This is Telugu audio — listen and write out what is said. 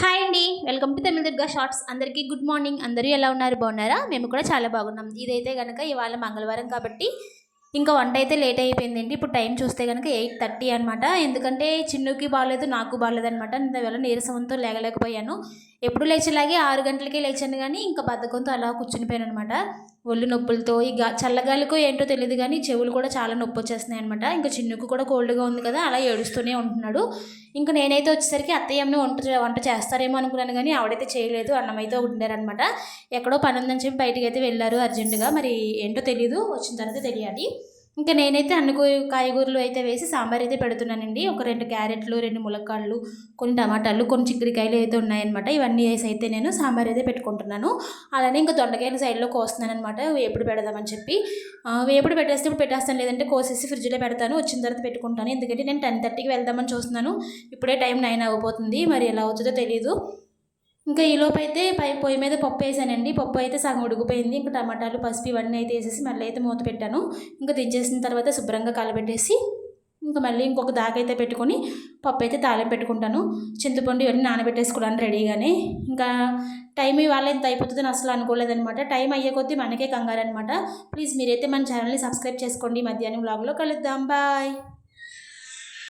హాయ్ అండి. Welcome to Tamil Durga shorts. అందరికీ గుడ్ మార్నింగ్. అందరూ ఎలా ఉన్నారు? బాగున్నారా? మేము కూడా చాలా బాగున్నాం. ఇదైతే గనక ఇవాళ మంగళవారం కాబట్టి ఇంకా వంట అయితే లేట్ అయిపోయిందండి. ఇప్పుడు టైం చూస్తే గనక 8:30 అనమాట. ఎందుకంటే చిన్నుకి బాగాలేదు, నాకు బాగాలేదనమాట. అందువల్ల నీరసంతో లేగలేకపోయాను. ఎప్పుడు లేచేలాగే 6 గంటలకే లేచాను కానీ ఇంకా బద్ధకంతో అలా కూర్చునిపోయాను అనమాట. ఒళ్ళు నొప్పులతో ఇక చల్లగాలికో ఏంటో తెలియదు కానీ చెవులు కూడా చాలా నొప్పి వచ్చేస్తున్నాయి అనమాట. ఇంకా చిన్నుకు కూడా కోల్డ్గా ఉంది కదా, అలా ఏడుస్తూనే ఉంటున్నాడు. ఇంకా నేనైతే వచ్చేసరికి అత్తయ్యమ్మని వంట చేస్తారేమో అనుకున్నాను కానీ ఆవిడైతే చేయలేదు. అన్నం అయితే వండారనమాట. ఎక్కడో పని ఉందని చెప్పి బయటికి అయితే వెళ్ళారు అర్జెంటుగా. మరి ఏంటో తెలీదు, వచ్చిన తర్వాత తెలియాలి. ఇంకా నేనైతే అన్ని కాయగూరలు అయితే వేసి సాంబార్ అయితే పెడుతున్నానండి. ఒక 2 క్యారెట్లు, 2 ములక్కాడలు, కొన్ని టమాటాలు, కొన్ని చిక్కుడుకాయలు అయితే ఉన్నాయన్నమాట. ఇవన్నీ వేసి అయితే నేను సాంబార్ అయితే పెట్టుకుంటున్నాను. అలానే ఇంకా దొండకాయలు సైడ్లో కోస్తున్నాను అనమాట, వేపుడు పెడదామని చెప్పి. వేపుడు పెట్టేస్తే ఇప్పుడు పెట్టేస్తాను, లేదంటే కోసేసి ఫ్రిడ్జ్లో పెడతాను, వచ్చిన తర్వాత పెట్టుకుంటాను. ఎందుకంటే నేను 10:30కి వెళ్దామని చూస్తున్నాను. ఇప్పుడే టైం 9 అయిపోతుంది, మరి ఎలా అవుతుందో తెలీదు. ఇంకా ఈలోపు అయితే పొయ్యి మీద పప్పు వేసానండి. పప్పు అయితే సగం ఉడికిపోయింది. ఇంకా టమాటాలు, పసుపు ఇవన్నీ అయితే వేసేసి మళ్ళీ అయితే మూత పెట్టాను. ఇంకా దించేసిన తర్వాత శుభ్రంగా కలబెట్టేసి ఇంకా మళ్ళీ ఇంకొక దాకైతే పెట్టుకొని పప్పు అయితే తాలింపు పెట్టుకుంటాను. చింతపండు ఇవన్నీ నానబెట్టేసుకున్నాను రెడీగానే. ఇంకా టైం ఇవాళ ఎంత అయిపోతుందని అసలు అనుకోలేదనమాట. టైం అయ్యే కొద్దీ మనకే కంగారు అనమాట. ప్లీజ్ మీరైతే మన ఛానల్ని సబ్స్క్రైబ్ చేసుకోండి. మధ్యాహ్నం వ్లాగ్లో కలుద్దాం. బాయ్.